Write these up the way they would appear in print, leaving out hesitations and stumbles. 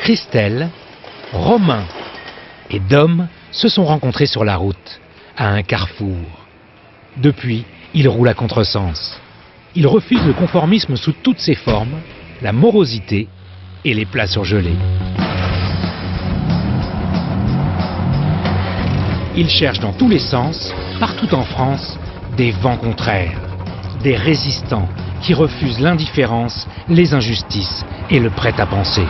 Christelle, Romain et Dom se sont rencontrés sur la route, à un carrefour. Depuis, ils roulent à contresens. Ils refusent le conformisme sous toutes ses formes, la morosité et les plats surgelés. Ils cherchent dans tous les sens, partout en France, des vents contraires, des résistants qui refusent l'indifférence, les injustices et le prêt-à-penser.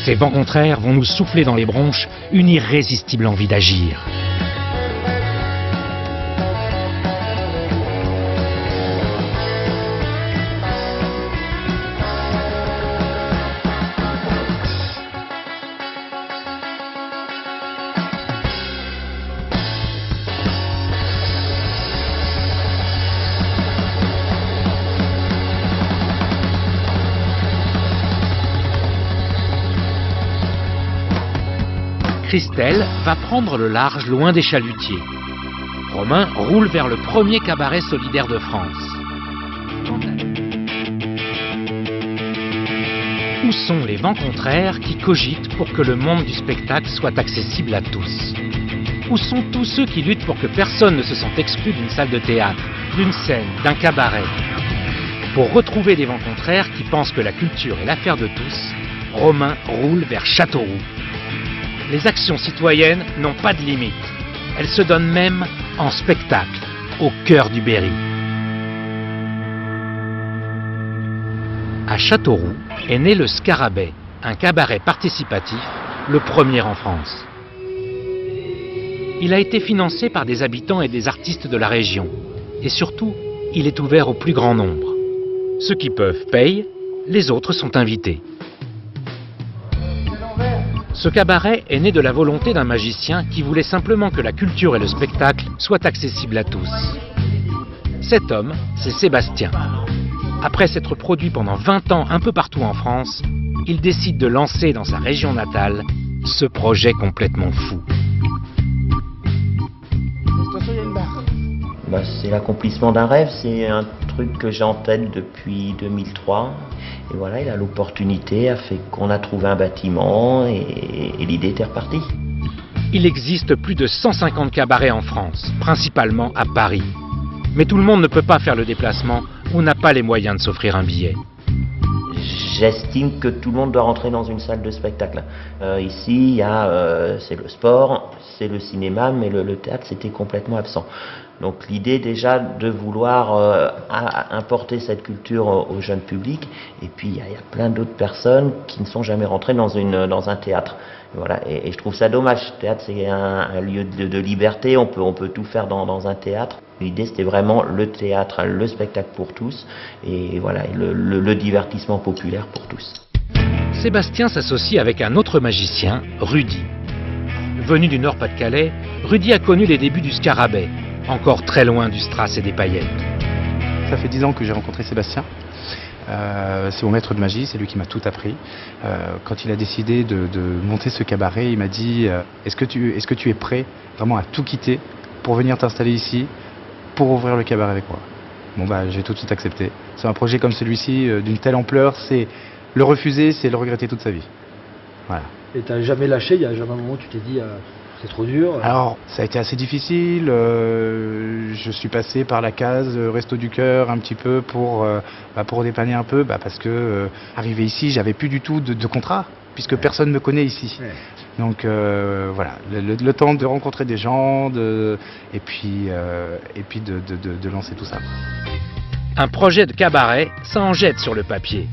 Ces vents contraires vont nous souffler dans les bronches une irrésistible envie d'agir. Christelle va prendre le large loin des chalutiers. Romain roule vers le premier cabaret solidaire de France. Où sont les vents contraires qui cogitent pour que le monde du spectacle soit accessible à tous? Où sont tous ceux qui luttent pour que personne ne se sente exclu d'une salle de théâtre, d'une scène, d'un cabaret? Pour retrouver des vents contraires qui pensent que la culture est l'affaire de tous, Romain roule vers Châteauroux. Les actions citoyennes n'ont pas de limite. Elles se donnent même en spectacle, au cœur du Berry. À Châteauroux est né le Scarabée, un cabaret participatif, le premier en France. Il a été financé par des habitants et des artistes de la région. Et surtout, il est ouvert au plus grand nombre. Ceux qui peuvent payent, les autres sont invités. Ce cabaret est né de la volonté d'un magicien qui voulait simplement que la culture et le spectacle soient accessibles à tous. Cet homme, c'est Sébastien. Après s'être produit pendant 20 ans un peu partout en France, il décide de lancer dans sa région natale ce projet complètement fou. C'est l'accomplissement d'un rêve, c'est un truc que j'ai en tête depuis 2003. Et voilà, il a l'opportunité, a fait qu'on a trouvé un bâtiment et l'idée était repartie. Il existe plus de 150 cabarets en France, principalement à Paris. Mais tout le monde ne peut pas faire le déplacement ou n'a pas les moyens de s'offrir un billet. J'estime que tout le monde doit rentrer dans une salle de spectacle. Ici, il y a c'est le sport, c'est le cinéma, mais le théâtre, c'était complètement absent. Donc l'idée déjà de vouloir importer cette culture au jeune public, et puis il y a plein d'autres personnes qui ne sont jamais rentrées dans un théâtre. Voilà, et je trouve ça dommage. Le théâtre, c'est un lieu de liberté, on peut tout faire dans un théâtre. L'idée, c'était vraiment le théâtre, le spectacle pour tous, et voilà, le divertissement populaire pour tous. Sébastien s'associe avec un autre magicien, Rudy. Venu du Nord-Pas-de-Calais, Rudy a connu les débuts du Scarabée, encore très loin du strass et des paillettes. Ça fait 10 ans que j'ai rencontré Sébastien. C'est mon maître de magie, c'est lui qui m'a tout appris. Quand il a décidé de monter ce cabaret, il m'a dit est-ce que tu es prêt vraiment à tout quitter pour venir t'installer ici, pour ouvrir le cabaret avec moi? Bon j'ai tout de suite accepté. C'est un projet comme celui-ci, d'une telle ampleur, c'est le refuser, c'est le regretter toute sa vie. Voilà. Et t'as jamais lâché, il n'y a jamais un moment où tu t'es dit c'est trop dur? Alors, ça a été assez difficile. Je suis passé par la case Resto du Cœur un petit peu pour dépanner un peu, parce que arrivé ici, j'avais plus du tout de contrat, puisque personne ne me connaît ici. Ouais. Donc voilà, le temps de rencontrer des gens, et puis de lancer tout ça. Un projet de cabaret, ça en jette sur le papier.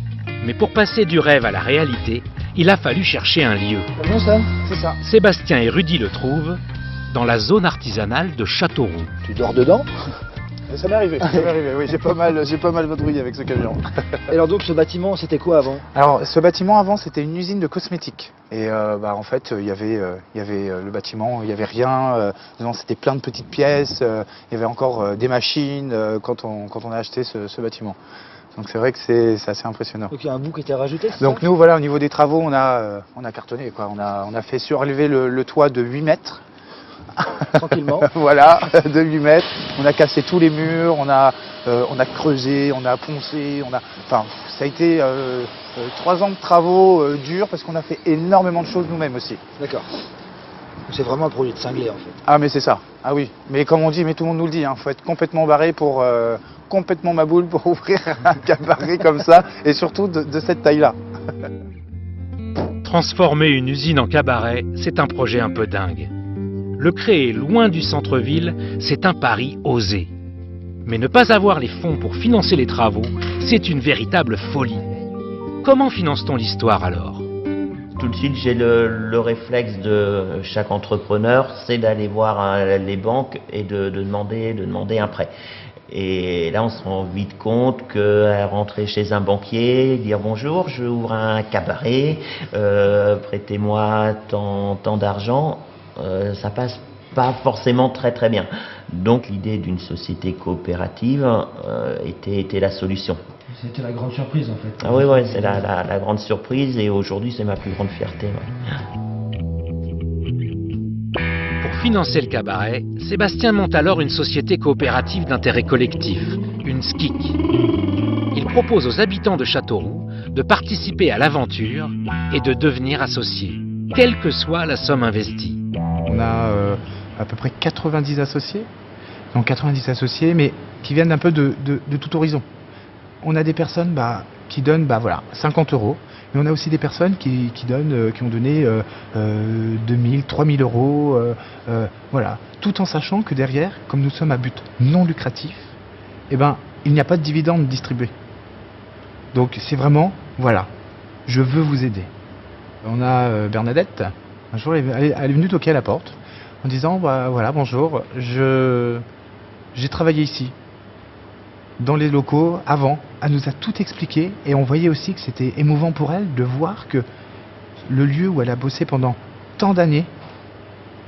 Mais pour passer du rêve à la réalité, il a fallu chercher un lieu. C'est bon ça? C'est ça. Sébastien et Rudy le trouvent dans la zone artisanale de Châteauroux. Tu dors dedans? Ça m'est arrivé, oui, j'ai pas mal vadrouillé avec ce camion. Et alors donc ce bâtiment, c'était quoi avant? Alors ce bâtiment avant, c'était une usine de cosmétiques. Et en fait, il y avait le bâtiment, il n'y avait rien. Dedans, c'était plein de petites pièces. Il y avait encore des machines quand on a acheté ce bâtiment. Donc c'est vrai que c'est assez impressionnant. Donc il y a un bout qui était rajouté? Donc nous, voilà, au niveau des travaux, on a cartonné, quoi. On a fait surélever le toit de 8 mètres. tranquillement. Voilà, de 8 mètres. On a cassé tous les murs, on a creusé, on a poncé, enfin, ça a été 3 ans de travaux durs parce qu'on a fait énormément de choses nous-mêmes aussi. D'accord. C'est vraiment un projet de cinglé en fait. Ah mais c'est ça, ah oui. Mais comme on dit, mais tout le monde nous le dit, faut être complètement barré pour complètement maboule pour ouvrir un cabaret comme ça, et surtout de cette taille-là. Transformer une usine en cabaret, c'est un projet un peu dingue. Le créer loin du centre-ville, c'est un pari osé. Mais ne pas avoir les fonds pour financer les travaux, c'est une véritable folie. Comment finance-t-on l'histoire alors? Tout de suite, j'ai le réflexe de chaque entrepreneur, c'est d'aller voir les banques et de demander un prêt. Et là, on se rend vite compte que rentrer chez un banquier, dire bonjour, j'ouvre un cabaret, prêtez-moi tant d'argent, ça passe pas forcément très bien. Donc l'idée d'une société coopérative était la solution. C'était la grande surprise en fait. Ah oui, c'est la grande surprise, et aujourd'hui c'est ma plus grande fierté. Ouais. Pour financer le cabaret, Sébastien monte alors une société coopérative d'intérêt collectif, une SKIC. Il propose aux habitants de Châteauroux de participer à l'aventure et de devenir associés, quelle que soit la somme investie. On a à peu près 90 associés, donc 90 associés, mais qui viennent un peu de tout horizon. On a des personnes qui donnent 50 €, mais on a aussi des personnes qui ont donné 2000, 3000 €, voilà, tout en sachant que derrière, comme nous sommes à but non lucratif, il n'y a pas de dividendes distribués. Donc c'est vraiment, voilà, je veux vous aider. On a Bernadette, un jour elle est venue toquer à la porte en disant voilà, bonjour, j'ai travaillé ici, dans les locaux avant. Elle nous a tout expliqué, et on voyait aussi que c'était émouvant pour elle de voir que le lieu où elle a bossé pendant tant d'années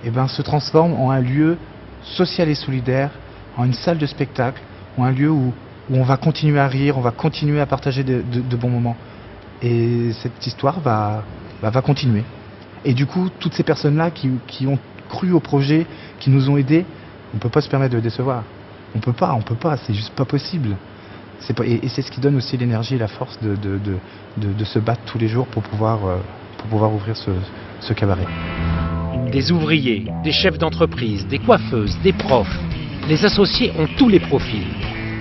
se transforme en un lieu social et solidaire, en une salle de spectacle, en un lieu où on va continuer à rire, on va continuer à partager de bons moments. Et cette histoire va continuer. Et du coup, toutes ces personnes-là qui ont cru au projet, qui nous ont aidés, on ne peut pas se permettre de décevoir. On peut pas, c'est juste pas possible. Et c'est ce qui donne aussi l'énergie et la force de se battre tous les jours pour pouvoir ouvrir ce cabaret. Des ouvriers, des chefs d'entreprise, des coiffeuses, des profs, les associés ont tous les profils.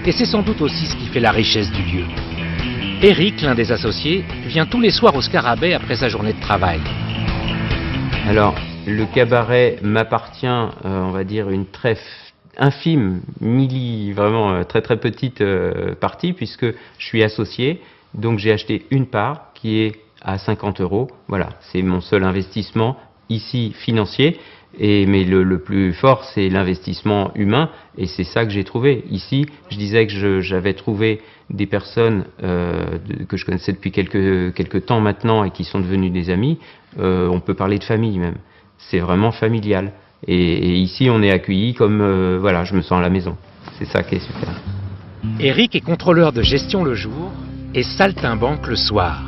Et c'est sans doute aussi ce qui fait la richesse du lieu. Eric, l'un des associés, vient tous les soirs au Scarabée après sa journée de travail. Alors, le cabaret m'appartient, on va dire, une très infime, vraiment très petite partie, puisque je suis associé, donc j'ai acheté une part qui est à 50 €. Voilà, c'est mon seul investissement ici financier. Mais le plus fort, c'est l'investissement humain, et c'est ça que j'ai trouvé. Ici, je disais que j'avais trouvé des personnes que je connaissais depuis quelques temps maintenant et qui sont devenues des amis. On peut parler de famille même. C'est vraiment familial. Et ici, on est accueillis comme, voilà, je me sens à la maison. C'est ça qui est super. Eric est contrôleur de gestion le jour et saltimbanque le soir.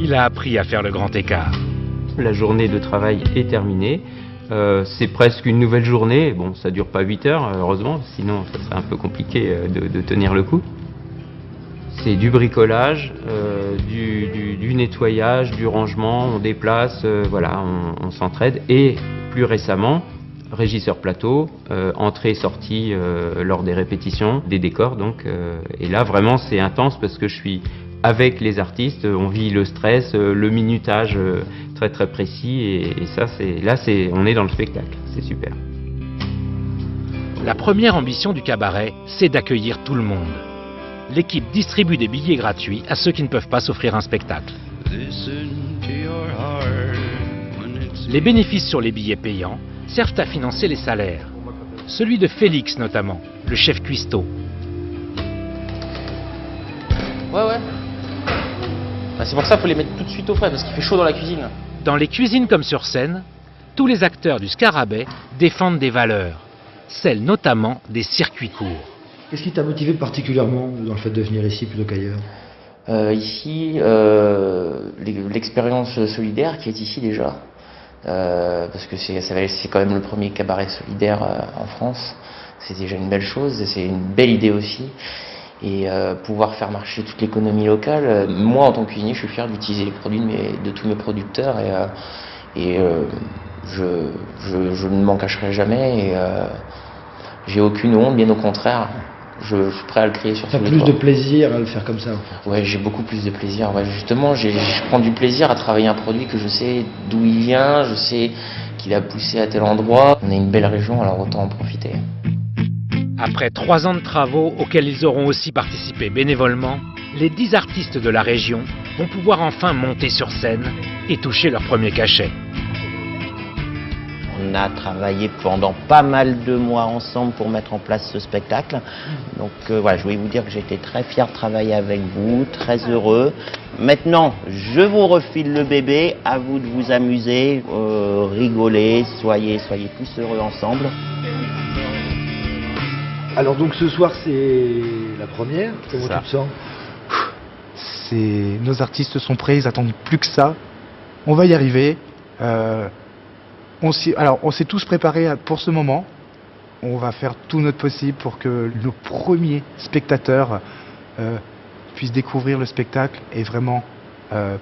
Il a appris à faire le grand écart. La journée de travail est terminée. C'est presque une nouvelle journée. Bon, ça dure pas 8 heures, heureusement, sinon ça serait un peu compliqué de tenir le coup. C'est du bricolage, du nettoyage, du rangement, on déplace, voilà, on s'entraide. Et plus récemment, régisseur plateau, entrée-sortie lors des répétitions, des décors donc. Et là, vraiment, c'est intense parce que je suis avec les artistes, on vit le stress, le minutage très précis, et ça, on est dans le spectacle, c'est super. La première ambition du cabaret, c'est d'accueillir tout le monde. L'équipe distribue des billets gratuits à ceux qui ne peuvent pas s'offrir un spectacle. Les bénéfices sur les billets payants servent à financer les salaires. Celui de Félix notamment, le chef cuistot. Ouais. C'est pour ça qu'il faut les mettre tout de suite au frais, parce qu'il fait chaud dans la cuisine. Dans les cuisines comme sur scène, tous les acteurs du Scarabée défendent des valeurs, celles notamment des circuits courts. Qu'est-ce qui t'a motivé particulièrement dans le fait de venir ici plutôt qu'ailleurs? Ici, l'expérience solidaire qui est ici déjà. parce que c'est quand même le premier cabaret solidaire en France. C'est déjà une belle chose, et c'est une belle idée aussi. Et pouvoir faire marcher toute l'économie locale. Moi, en tant que cuisinier, je suis fier d'utiliser les produits de tous mes producteurs, et je ne m'en cacherai jamais. Et j'ai aucune honte, bien au contraire. Je suis prêt à le crier sur tous les toits. T'as plus de plaisir à le faire comme ça. Ouais, j'ai beaucoup plus de plaisir. Ouais, justement, je prends du plaisir à travailler un produit que je sais d'où il vient, je sais qu'il a poussé à tel endroit. On est une belle région, alors autant en profiter. Après 3 ans de travaux auxquels ils auront aussi participé bénévolement, les 10 artistes de la région vont pouvoir enfin monter sur scène et toucher leur premier cachet. On a travaillé pendant pas mal de mois ensemble pour mettre en place ce spectacle. Donc voilà, je voulais vous dire que j'étais très fier de travailler avec vous, très heureux. Maintenant, je vous refile le bébé, à vous de vous amuser, rigoler, soyez tous heureux ensemble. Alors donc ce soir c'est la première, comment tu te sens? Nos artistes sont prêts, ils attendent plus que ça. On va y arriver. On s'est tous préparés pour ce moment. On va faire tout notre possible pour que nos premiers spectateurs puissent découvrir le spectacle et vraiment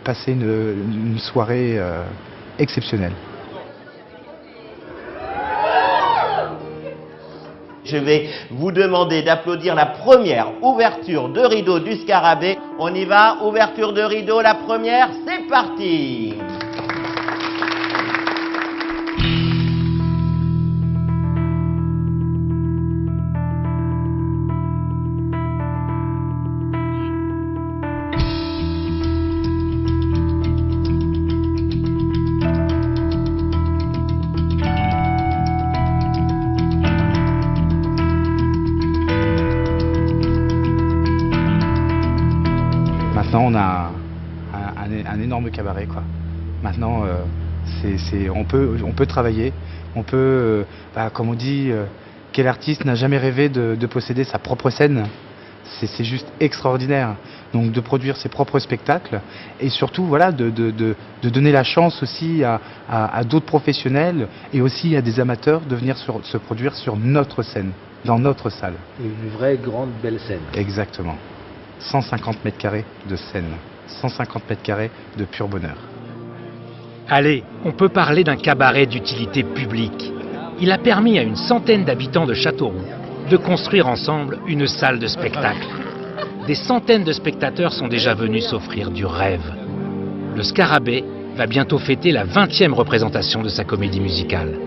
passer une soirée exceptionnelle. Je vais vous demander d'applaudir la première ouverture de rideau du Scarabée. On y va, ouverture de rideau, la première, c'est parti! Maintenant, on a un énorme cabaret, quoi. Maintenant, on peut travailler, on peut, comme on dit, quel artiste n'a jamais rêvé de posséder sa propre scène? C'est juste extraordinaire. Donc de produire ses propres spectacles et surtout voilà, de donner la chance aussi à d'autres professionnels et aussi à des amateurs de venir se produire sur notre scène, dans notre salle. Une vraie grande belle scène. Exactement. 150 mètres carrés de scène, 150 mètres carrés de pur bonheur. Allez, on peut parler d'un cabaret d'utilité publique. Il a permis à une centaine d'habitants de Châteauroux de construire ensemble une salle de spectacle. Des centaines de spectateurs sont déjà venus s'offrir du rêve. Le Scarabée va bientôt fêter la 20e représentation de sa comédie musicale.